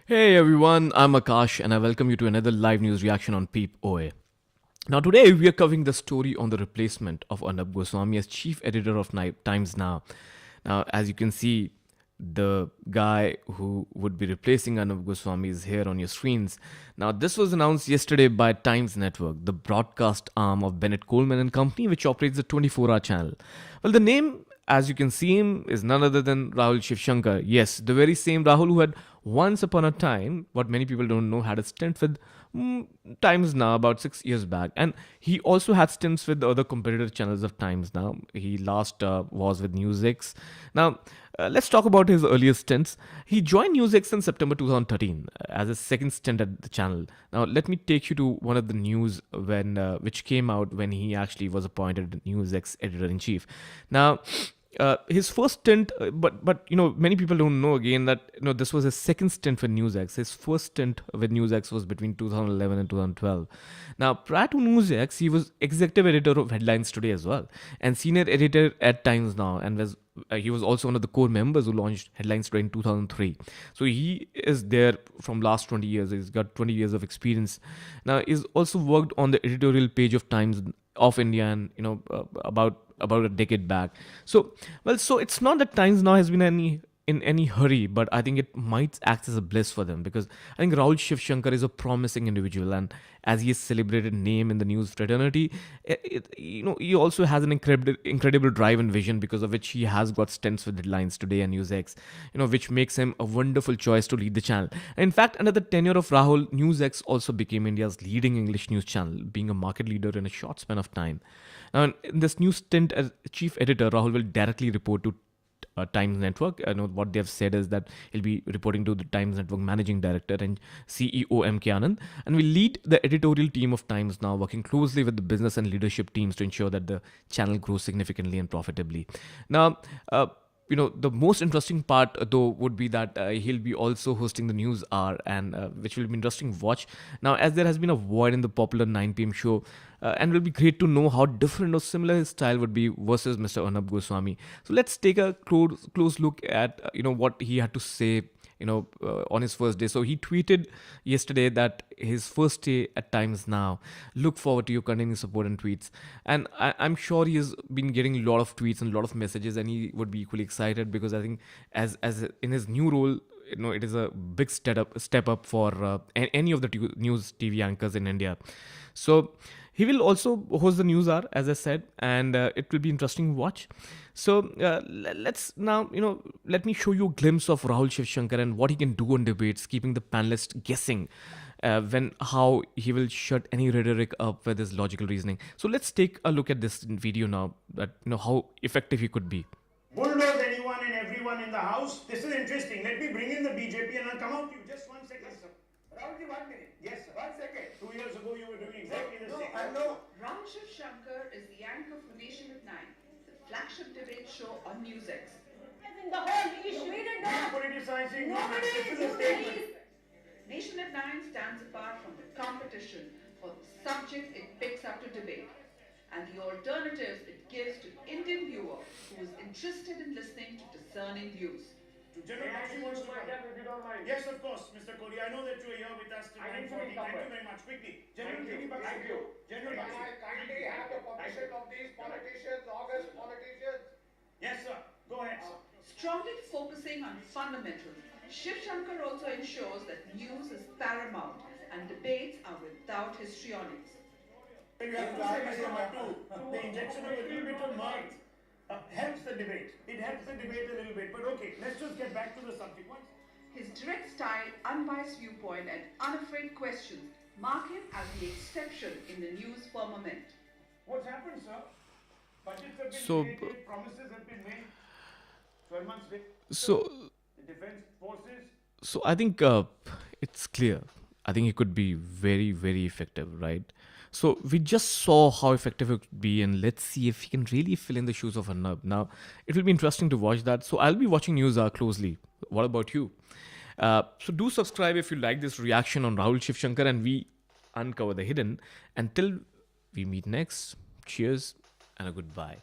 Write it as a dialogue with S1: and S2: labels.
S1: Hey everyone, I'm Akash and I welcome you to another live news reaction on PeepOye. Now today we are covering the story on the replacement of Arnab Goswami as chief editor of Times Now. Now as you can see, the guy who would be replacing Arnab Goswami is here on your screens. Now this was announced yesterday by Times Network, the broadcast arm of Bennett Coleman and Company, which operates the 24-hour channel. Well, the name, as you can see him, is none other than Rahul Shivshankar. Yes, the very same Rahul who had once upon a time, what many people don't know, had a stint with Times Now about 6 years back. And he also had stints with the other competitor channels of Times Now. He last was with NewsX. Now, let's talk about his earlier stints. He joined NewsX in September 2013 as his second stint at the channel. Now, let me take you to one of the news which came out when he actually was appointed NewsX editor-in-chief. Now, his first stint, but many people don't know again that this was his second stint for NewsX. His first stint with NewsX was between 2011 and 2012. Now, prior to NewsX, he was executive editor of Headlines Today as well, and senior editor at Times Now, and he was also one of the core members who launched Headlines Today in 2003. So he is there from last 20 years. He's got 20 years of experience. Now, he's also worked on the editorial page of Times of India, and about a decade back. So it's not that Times Now has been in any hurry, but I think it might act as a bliss for them, because I think Rahul Shivshankar is a promising individual, and as he is celebrated name in the news fraternity, he also has an incredible drive and vision, because of which he has got stints with Headlines Today and NewsX, which makes him a wonderful choice to lead the channel. And in fact, under the tenure of Rahul, NewsX also became India's leading English news channel, being a market leader in a short span of time. Now, in this new stint as chief editor, Rahul will directly report to Times Network. I know what they have said is that he'll be reporting to the Times Network managing director and CEO M.K. Anand, and will lead the editorial team of Times Now, working closely with the business and leadership teams to ensure that the channel grows significantly and profitably. Now, the most interesting part though would be that he'll be also hosting the news hour, and which will be interesting to watch. Now, as there has been a void in the popular 9 p.m. show, and it will be great to know how different or similar his style would be versus Mr. Arnab Goswami. So let's take a close look at what he had to say on his first day. So he tweeted yesterday that his first day at Times Now, look forward to your continued support and tweets. And I'm sure he has been getting a lot of tweets and a lot of messages, and he would be equally excited, because I think as in his new role, it is a big step up for any of the news TV anchors in India. So he will also host the news hour, as I said, and it will be interesting to watch. So let's now, let me show you a glimpse of Rahul Shivshankar and what he can do on debates, keeping the panelists guessing how he will shut any rhetoric up with his logical reasoning. So let's take a look at this video now, that how effective he could be.
S2: Bulldoze anyone and everyone in the house. This is interesting. Let me bring in the BJP and I'll come out to you. Just 1 second, sir.
S3: Rahulji, 1 minute.
S2: Yes, sir.
S3: 1 second.
S2: 2 years ago, you were doing exactly the same.
S3: I know.
S4: Rahul Shivshankar is the anchor for Nation at 9, the flagship debate show on NewsX.
S5: In the whole issue, we did
S2: No
S5: not.
S2: politicizing.
S5: Nobody
S2: This is
S5: is
S2: a statement.
S4: Nation at 9 stands apart from the competition for the subject it picks up to debate, and the alternatives it gives to Indian viewer who is interested in listening to discerning views.
S2: General Bakshi wants to come.
S3: If you don't mind.
S2: Yes, of course, Mr. Kohli. I know that you are here with us till
S3: I need to
S2: 9:40.
S3: be
S2: Thank you
S3: covered.
S2: very much. Quickly. General
S3: Thank you.
S2: Bakshi.
S3: Thank you.
S2: General
S3: Can I
S2: Bakshi.
S3: kindly have the permission of these politicians, august politicians?
S2: Yes, sir. Go ahead, sir.
S4: Strongly focusing on fundamentals, Shivshankar also ensures that news is paramount and debates are without histrionics.
S2: You have to say, Mr. Mattu, the injection of a little bit of mirth helps the debate. It helps the debate a little bit. But okay, let's just get back to the subject.
S4: His direct style, unbiased viewpoint, and unafraid questions mark him as the exception in the news firmament.
S2: What's happened, sir? Budgets have been
S1: So,
S2: created, promises have been made. 12 months later,
S1: So
S2: the defense forces.
S1: So I think it's clear. I think it could be very, very effective, right? So we just saw how effective it could be, and let's see if he can really fill in the shoes of Arnab. Now, it will be interesting to watch that. So I'll be watching news closely. What about you? So do subscribe if you like this reaction on Rahul Shivshankar, and we uncover the hidden. Until we meet next, cheers and a goodbye.